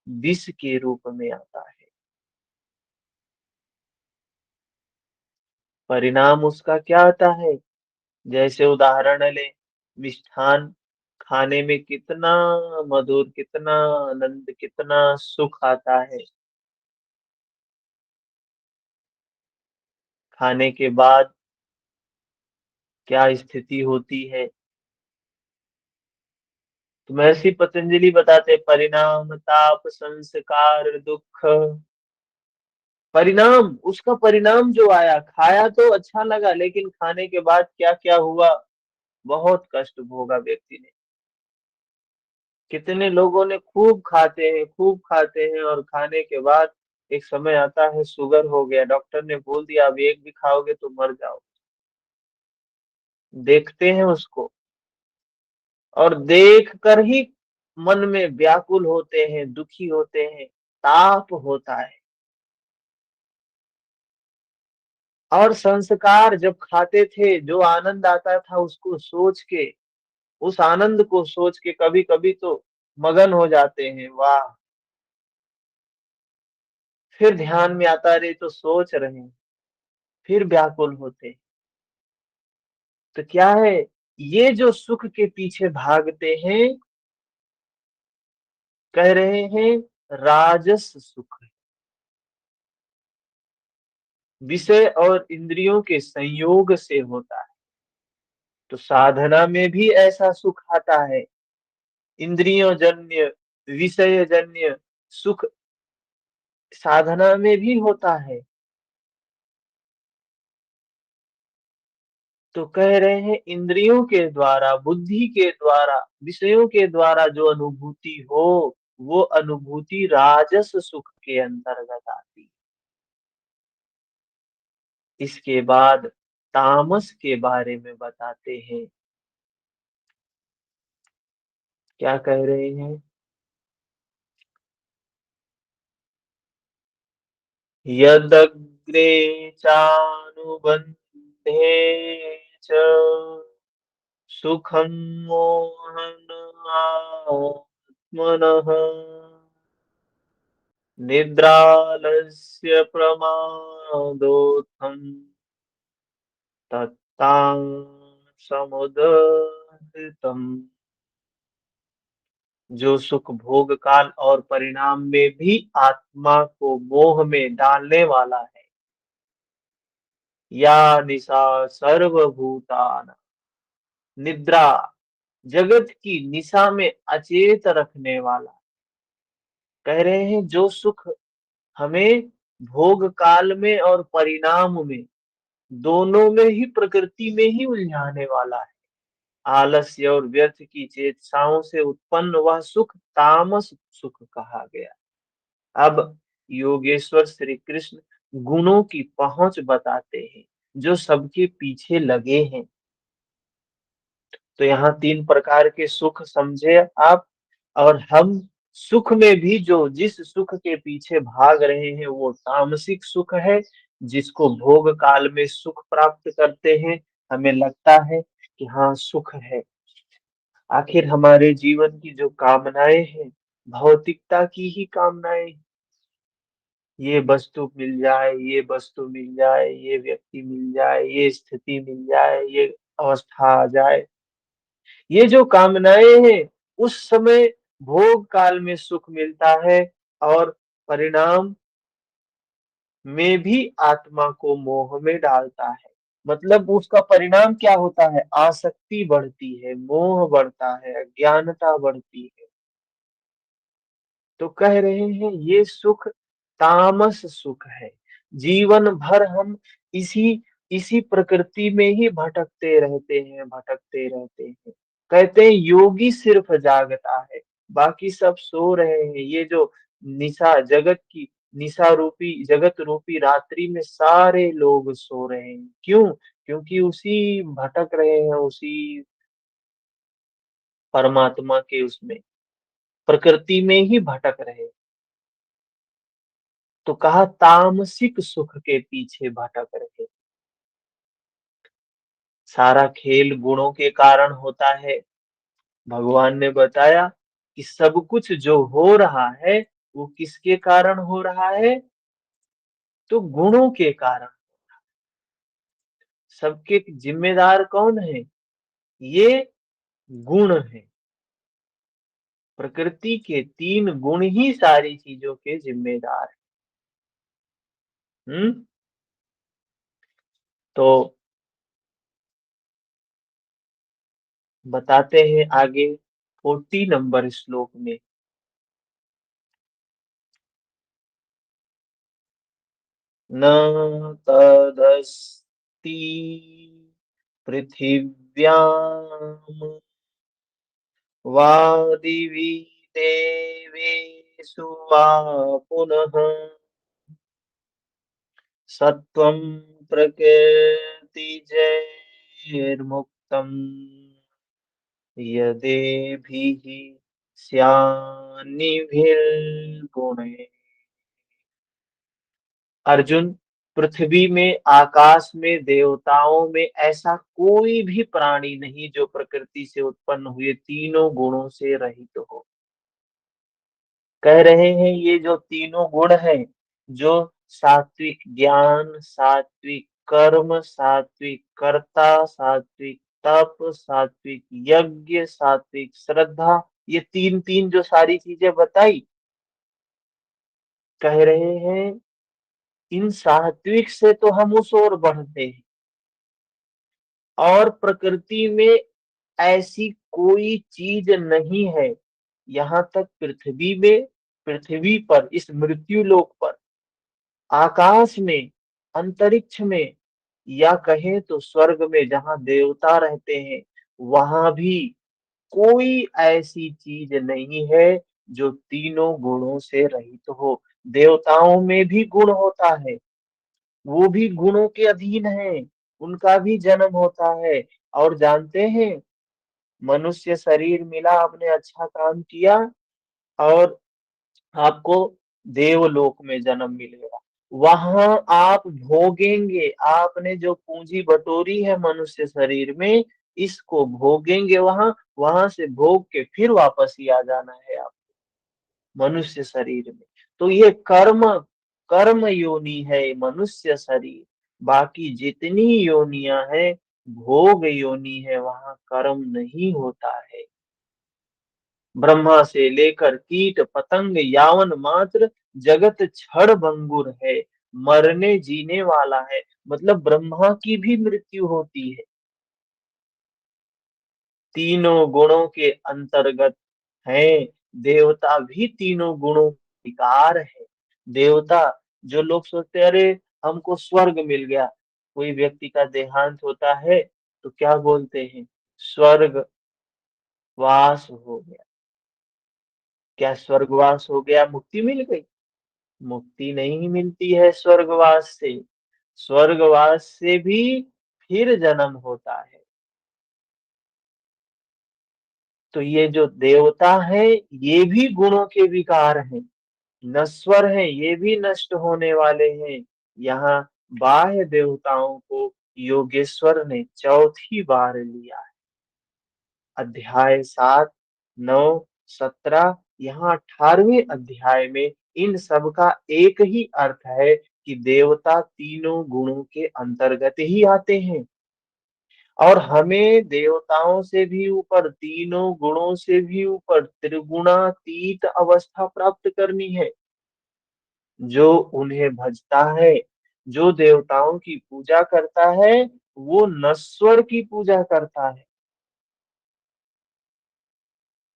A: विष के रूप में आता है। परिणाम उसका क्या आता है? जैसे उदाहरण ले, मिष्ठान खाने में कितना मधुर, कितना आनंद, कितना सुख आता है। खाने के बाद क्या स्थिति होती है? तो महर्षि पतंजलि बताते, परिणाम ताप संस्कार दुख। परिणाम, उसका परिणाम जो आया, खाया तो अच्छा लगा, लेकिन खाने के बाद क्या क्या हुआ? बहुत कष्ट भोगा व्यक्ति ने। कितने लोगों ने खूब खाते हैं, खूब खाते हैं, और खाने के बाद एक समय आता है शुगर हो गया, डॉक्टर ने बोल दिया अब एक भी खाओगे तो मर जाओ। देखते हैं उसको, और देख कर ही मन में व्याकुल होते हैं, दुखी होते हैं, ताप होता है। और संस्कार, जब खाते थे जो आनंद आता था, उसको सोच के, उस आनंद को सोच के कभी कभी तो मगन हो जाते हैं, वाह। फिर ध्यान में आता, रे तो सोच रहे हैं, फिर व्याकुल होते। तो क्या है? ये जो सुख के पीछे भागते हैं, कह रहे हैं राजस सुख है। विषय और इंद्रियों के संयोग से होता है। तो साधना में भी ऐसा सुख आता है। इंद्रियों जन्य, विषय जन्य सुख साधना में भी होता है। तो कह रहे हैं इंद्रियों के द्वारा, बुद्धि के द्वारा, विषयों के द्वारा जो अनुभूति हो, वो अनुभूति राजस सुख के अंतर्गत आती है। इसके बाद तामस के बारे में बताते हैं। क्या कह रहे हैं? यदग्रे चानुबंधे च सुखं मोहनात्मनः निद्रालस्य प्रमादोत्थं तत्तां समुदहृतम्। जो सुख भोग काल और परिणाम में भी आत्मा को मोह में डालने वाला है, या निशा सर्वभूतान, निद्रा, जगत की निशा में अचेत रखने वाला। कह रहे हैं जो सुख हमें भोग काल में और परिणाम में दोनों में ही प्रकृति में ही उलझाने वाला है। आलस्य और व्यर्थ की चेष्टाओं से उत्पन्न वह सुख तामस सुख कहा गया। अब योगेश्वर श्री कृष्ण गुणों की पहुंच बताते हैं जो सबके पीछे लगे हैं। तो यहाँ 3 प्रकार के सुख समझे आप। और हम सुख में भी जो जिस सुख के पीछे भाग रहे हैं वो तामसिक सुख है, जिसको भोग काल में सुख प्राप्त करते हैं, हमें लगता है कि हाँ सुख है। आखिर हमारे जीवन की जो कामनाएं हैं भौतिकता की ही कामनाएं, ये वस्तु मिल जाए, ये वस्तु मिल जाए, ये व्यक्ति मिल जाए, ये स्थिति मिल जाए, ये अवस्था आ जाए, ये जो कामनाएं हैं उस समय भोग काल में सुख मिलता है और परिणाम में भी आत्मा को मोह में डालता है। मतलब उसका परिणाम क्या होता है? आसक्ति बढ़ती है, मोह बढ़ता है, अज्ञानता बढ़ती है। तो कह रहे हैं ये सुख तामस सुख है। जीवन भर हम इसी इसी प्रकृति में ही भटकते रहते हैं। कहते हैं योगी सिर्फ जागता है, बाकी सब सो रहे हैं। ये जो निशा जगत की निशा रूपी जगत रूपी रात्रि में सारे लोग सो रहे हैं। क्यों? क्योंकि उसी भटक रहे हैं, उसी परमात्मा के उसमें प्रकृति में ही भटक रहे हैं। तो कहा तामसिक सुख के पीछे भटक रहे। सारा खेल गुणों के कारण होता है। भगवान ने बताया कि सब कुछ जो हो रहा है वो किसके कारण हो रहा है? तो गुणों के कारण। सबके जिम्मेदार कौन है? ये गुण है। प्रकृति के 3 गुण ही सारी चीजों के जिम्मेदार हैं। तो बताते हैं आगे 40 नंबर श्लोक में। न तदस्ति पृथिव्याम् वा दिवि देवेषु वा पुनः सत्त्वं प्रकृतिजैर्मुक्तम् यदेभिः स्यान्निभिर्गुणैः। अर्जुन, पृथ्वी में, आकाश में, देवताओं में ऐसा कोई भी प्राणी नहीं जो प्रकृति से उत्पन्न हुए तीनों गुणों से रहित हो। कह रहे हैं ये जो तीनों गुण हैं, जो सात्विक ज्ञान, सात्विक कर्म, सात्विक कर्ता, सात्विक तप, सात्विक यज्ञ, सात्विक श्रद्धा, ये तीन तीन जो सारी चीजें बताई, कह रहे हैं इन सात्विक से तो हम उस ओर बढ़ते हैं। और प्रकृति में ऐसी कोई चीज नहीं है, यहाँ तक पृथ्वी में, पृथ्वी पर, इस मृत्यु लोक पर, आकाश में, अंतरिक्ष में, या कहें तो स्वर्ग में जहाँ देवता रहते हैं, वहां भी कोई ऐसी चीज नहीं है जो तीनों गुणों से रहित हो। देवताओं में भी गुण होता है, वो भी गुणों के अधीन है, उनका भी जन्म होता है। और जानते हैं, मनुष्य शरीर मिला, आपने अच्छा काम किया और आपको देवलोक में जन्म मिलेगा। वहां आप भोगेंगे, आपने जो पूंजी बटोरी है मनुष्य शरीर में, इसको भोगेंगे वहां, वहां से भोग के फिर वापस ही आ जाना है आप मनुष्य शरीर में। तो ये कर्म कर्म योनि है मनुष्य शरीर। बाकी जितनी योनियां हैं भोग योनि है, वहां कर्म नहीं होता है। ब्रह्मा से लेकर कीट पतंग यावन मात्र जगत क्षण भंगुर है, मरने जीने वाला है। मतलब ब्रह्मा की भी मृत्यु होती है। तीनों गुणों के अंतर्गत हैं। देवता भी तीनों गुणों का विकार है। देवता, जो लोग सोचते हैं अरे हमको स्वर्ग मिल गया, कोई व्यक्ति का देहांत होता है तो क्या बोलते हैं? स्वर्गवास हो गया। क्या स्वर्गवास हो गया, मुक्ति मिल गई? मुक्ति नहीं मिलती है स्वर्गवास से। स्वर्गवास से भी फिर जन्म होता है। तो ये जो देवता है, ये भी गुणों के विकार हैं, नश्वर हैं, ये भी नष्ट होने वाले हैं। यहाँ बाह्य देवताओं को योगेश्वर ने चौथी बार लिया है। अध्याय 7, 9, 17, यहाँ 18वें अध्याय में इन सब का एक ही अर्थ है कि देवता तीनों गुणों के अंतर्गत ही आते हैं और हमें देवताओं से भी ऊपर, तीनों गुणों से भी ऊपर त्रिगुणातीत अवस्था प्राप्त करनी है। जो उन्हें भजता है, जो देवताओं की पूजा करता है, वो नश्वर की पूजा करता है।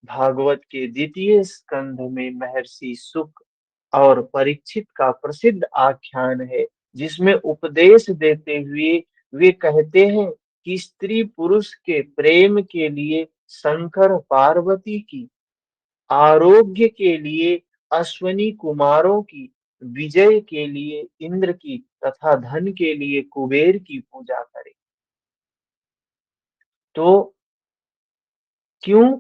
A: भागवत के द्वितीय स्कंध में महर्षि सुक और परीक्षित का प्रसिद्ध आख्यान है, जिसमें उपदेश देते हुए वे कहते हैं कि स्त्री पुरुष के प्रेम के लिए शंकर पार्वती की, आरोग्य के लिए अश्वनी कुमारों की, विजय के लिए इंद्र की तथा धन के लिए कुबेर की पूजा करें। तो क्यों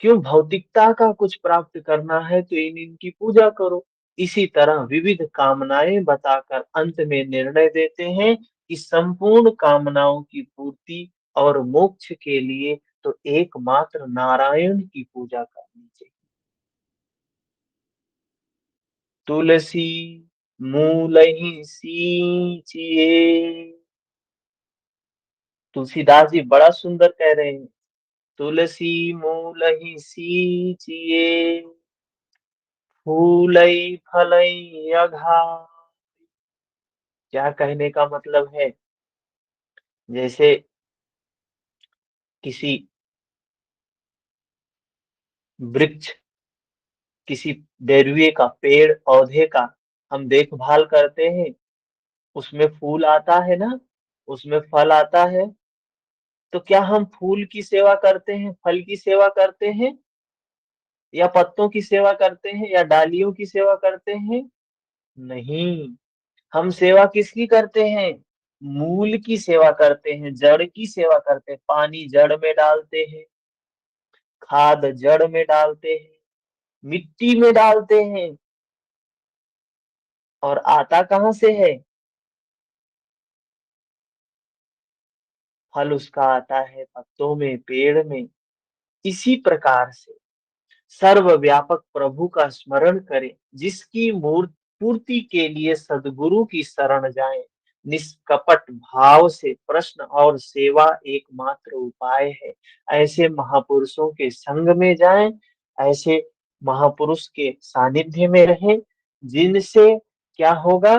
A: क्यों भौतिकता का कुछ प्राप्त करना है तो इनकी पूजा करो। इसी तरह विविध कामनाएं बताकर अंत में निर्णय देते हैं कि संपूर्ण कामनाओं की पूर्ति और मोक्ष के लिए तो एकमात्र नारायण की पूजा करनी चाहिए। तुलसी मूलहि सींचिए। तुलसीदास जी बड़ा सुंदर कह रहे हैं, तुलसी मूलहि सींचिए, फूलई फलई अघाई। क्या कहने का मतलब है? जैसे किसी वृक्ष, किसी डेरुए का, पेड़ पौधे का हम देखभाल करते हैं, उसमें फूल आता है ना, उसमें फल आता है, तो क्या हम फूल की सेवा करते हैं, फल की सेवा करते हैं, या पत्तों की सेवा करते हैं, या डालियों की सेवा करते हैं? नहीं, हम सेवा किसकी करते हैं? मूल की सेवा करते हैं, जड़ की सेवा करते हैं। पानी जड़ में डालते हैं, खाद जड़ में डालते हैं, मिट्टी में डालते हैं, और आता कहाँ से है? फल उसका आता है पत्तों में, पेड़ में। इसी प्रकार से सर्वव्यापक प्रभु का स्मरण करें, जिसकी मूर्ति पूर्ति के लिए सद्गुरु की शरण जाएं। निष्कपट भाव से प्रश्न और सेवा एकमात्र उपाय है। ऐसे महापुरुषों के संग में जाएं, ऐसे महापुरुष के सानिध्य में रहें, जिनसे क्या होगा?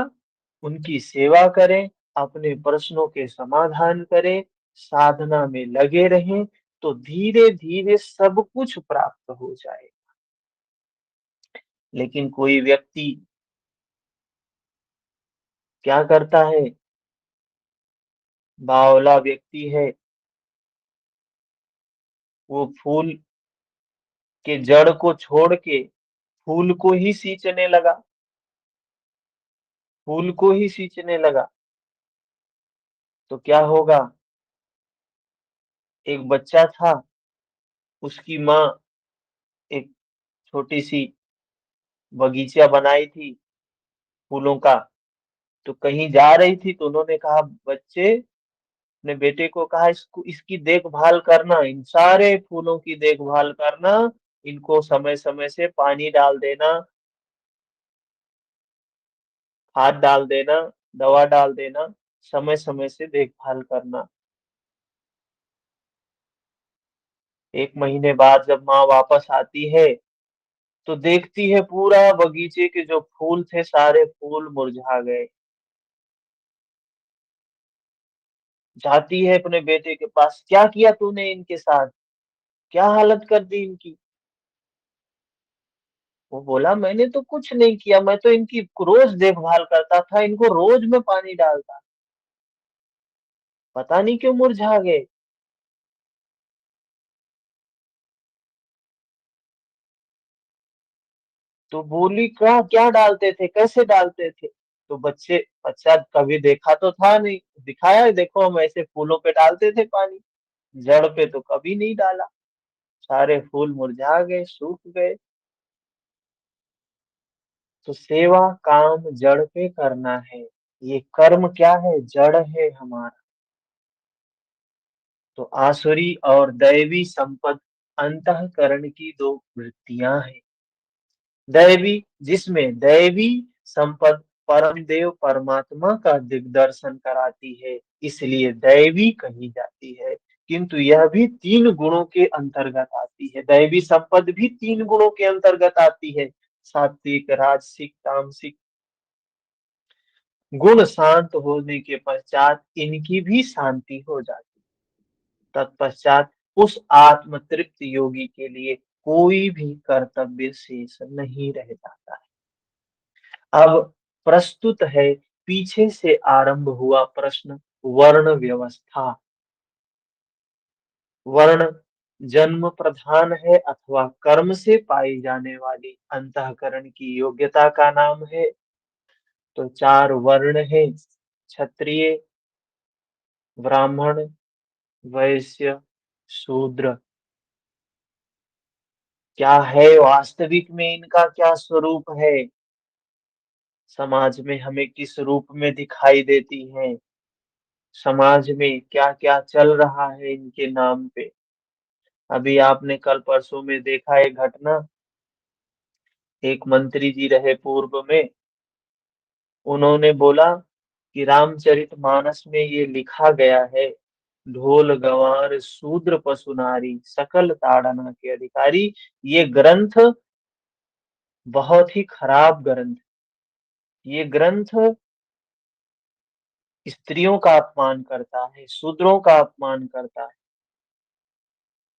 A: उनकी सेवा करें, अपने प्रश्नों के समाधान करें, साधना में लगे रहें, तो धीरे धीरे सब कुछ प्राप्त हो जाए। लेकिन कोई व्यक्ति क्या करता है? बावला व्यक्ति है, वो फूल के जड़ को छोड़ के फूल को ही सींचने लगा, फूल को ही सींचने लगा। तो क्या होगा? एक बच्चा था, उसकी माँ एक छोटी सी बगीचा बनाई थी फूलों का। तो कहीं जा रही थी तो उन्होंने कहा, बच्चे, अपने बेटे को कहा, इसको, इसकी देखभाल करना, इन सारे फूलों की देखभाल करना, इनको समय समय से पानी डाल देना, खाद डाल देना, दवा डाल देना, समय समय से देखभाल करना। 1 महीने बाद जब माँ वापस आती है तो देखती है पूरा बगीचे के जो फूल थे, सारे फूल मुरझा गए। जाती है अपने बेटे के पास, क्या किया तूने इनके साथ, क्या हालत कर दी इनकी? वो बोला, मैंने तो कुछ नहीं किया, मैं तो इनकी रोज देखभाल करता था, इनको रोज मैं पानी डालता। पता नहीं क्यों मुरझा गए। तो बोली क्या क्या डालते थे, कैसे डालते थे? तो बच्चा कभी देखा तो था नहीं। दिखाया, देखो हम ऐसे फूलों पे डालते थे पानी, जड़ पे तो कभी नहीं डाला। सारे फूल मुरझा गए, सूख गए। तो सेवा काम जड़ पे करना है। ये कर्म क्या है? जड़ है हमारा। तो आसुरी और दैवी संपद अंतःकरण की दो वृत्तियां हैं। दैवी, जिसमें दैवी संपद परम देव परमात्मा का दिग्दर्शन कराती है, इसलिए दैवी कही जाती है। किंतु यह भी तीन गुणों के अंतर्गत आती है। दैवी संपद भी तीन गुणों के अंतर्गत आती है, सात्विक, राजसिक, तामसिक। गुण शांत होने के पश्चात इनकी भी शांति हो जाती है। तत्पश्चात उस आत्म तृप्त योगी के लिए कोई भी कर्तव्य शेष नहीं रह जाता है। अब प्रस्तुत है पीछे से आरंभ हुआ प्रश्न, वर्ण व्यवस्था। वर्ण जन्म प्रधान है अथवा कर्म से पाई जाने वाली अंतःकरण की योग्यता का नाम है। तो चार वर्ण है: क्षत्रिय, ब्राह्मण, वैश्य, शूद्र। क्या है वास्तविक में इनका क्या स्वरूप है? समाज में हमें किस रूप में दिखाई देती हैं? समाज में क्या क्या चल रहा है इनके नाम पे? अभी आपने कल परसों में देखा एक घटना। एक मंत्री जी रहे पूर्व में, उन्होंने बोला कि रामचरितमानस में ये लिखा गया है, ढोल गंवार शूद्र पशु नारी सकल ताड़ना के अधिकारी। ये ग्रंथ बहुत ही खराब ग्रंथ। ये ग्रंथ स्त्रियों का अपमान करता है, शूद्रों का अपमान करता है।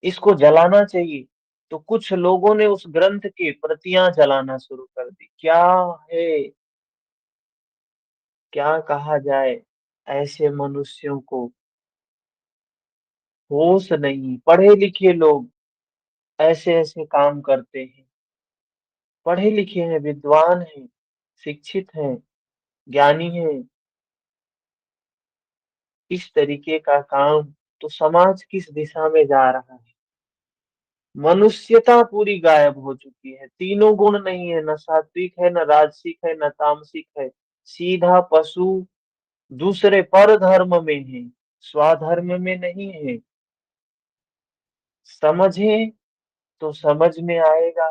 A: इसको जलाना चाहिए। तो कुछ लोगों ने उस ग्रंथ की प्रतियां जलाना शुरू कर दी। क्या है, क्या कहा जाए? ऐसे मनुष्यों को होश नहीं। पढ़े लिखे लोग ऐसे ऐसे काम करते हैं। पढ़े लिखे हैं, विद्वान हैं, शिक्षित हैं, ज्ञानी हैं। इस तरीके का काम, तो समाज किस दिशा में जा रहा है? मनुष्यता पूरी गायब हो चुकी है। तीनों गुण नहीं है, न सात्विक है, न राजसिक है, न तामसिक है। सीधा पशु दूसरे पर धर्म में है, स्वधर्म में नहीं है। समझे तो समझ में आएगा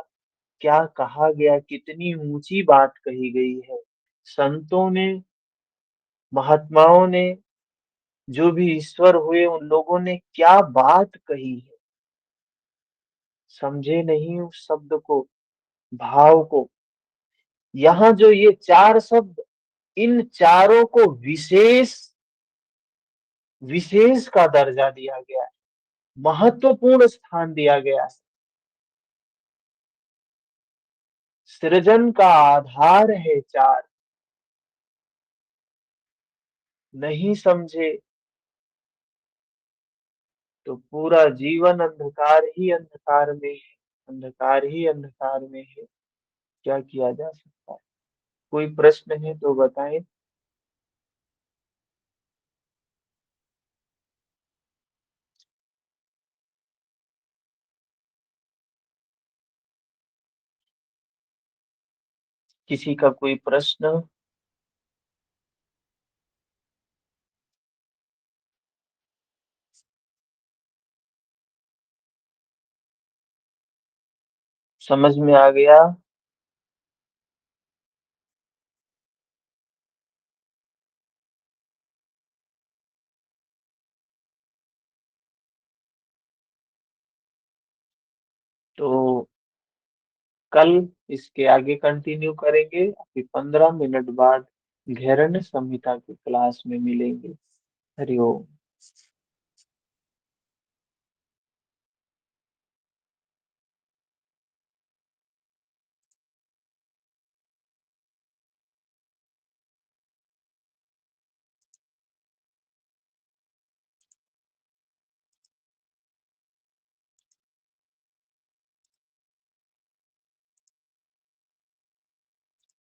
A: क्या कहा गया, कितनी ऊंची बात कही गई है। संतों ने, महात्माओं ने, जो भी ईश्वर हुए उन लोगों ने क्या बात कही है। समझे नहीं उस शब्द को, भाव को। यहाँ जो ये चार शब्द, इन चारों को विशेष विशेष का दर्जा दिया गया है, महत्वपूर्ण स्थान दिया गया है। सृजन का आधार है चार। नहीं समझे तो पूरा जीवन अंधकार ही अंधकार में है, अंधकार ही अंधकार में है। क्या किया जा सकता है? कोई प्रश्न है तो बताएं। किसी का कोई प्रश्न? समझ में आ गया? तो कल इसके आगे कंटिन्यू करेंगे। अभी 15 मिनट बाद घेरन संहिता की क्लास में मिलेंगे। हरिओम।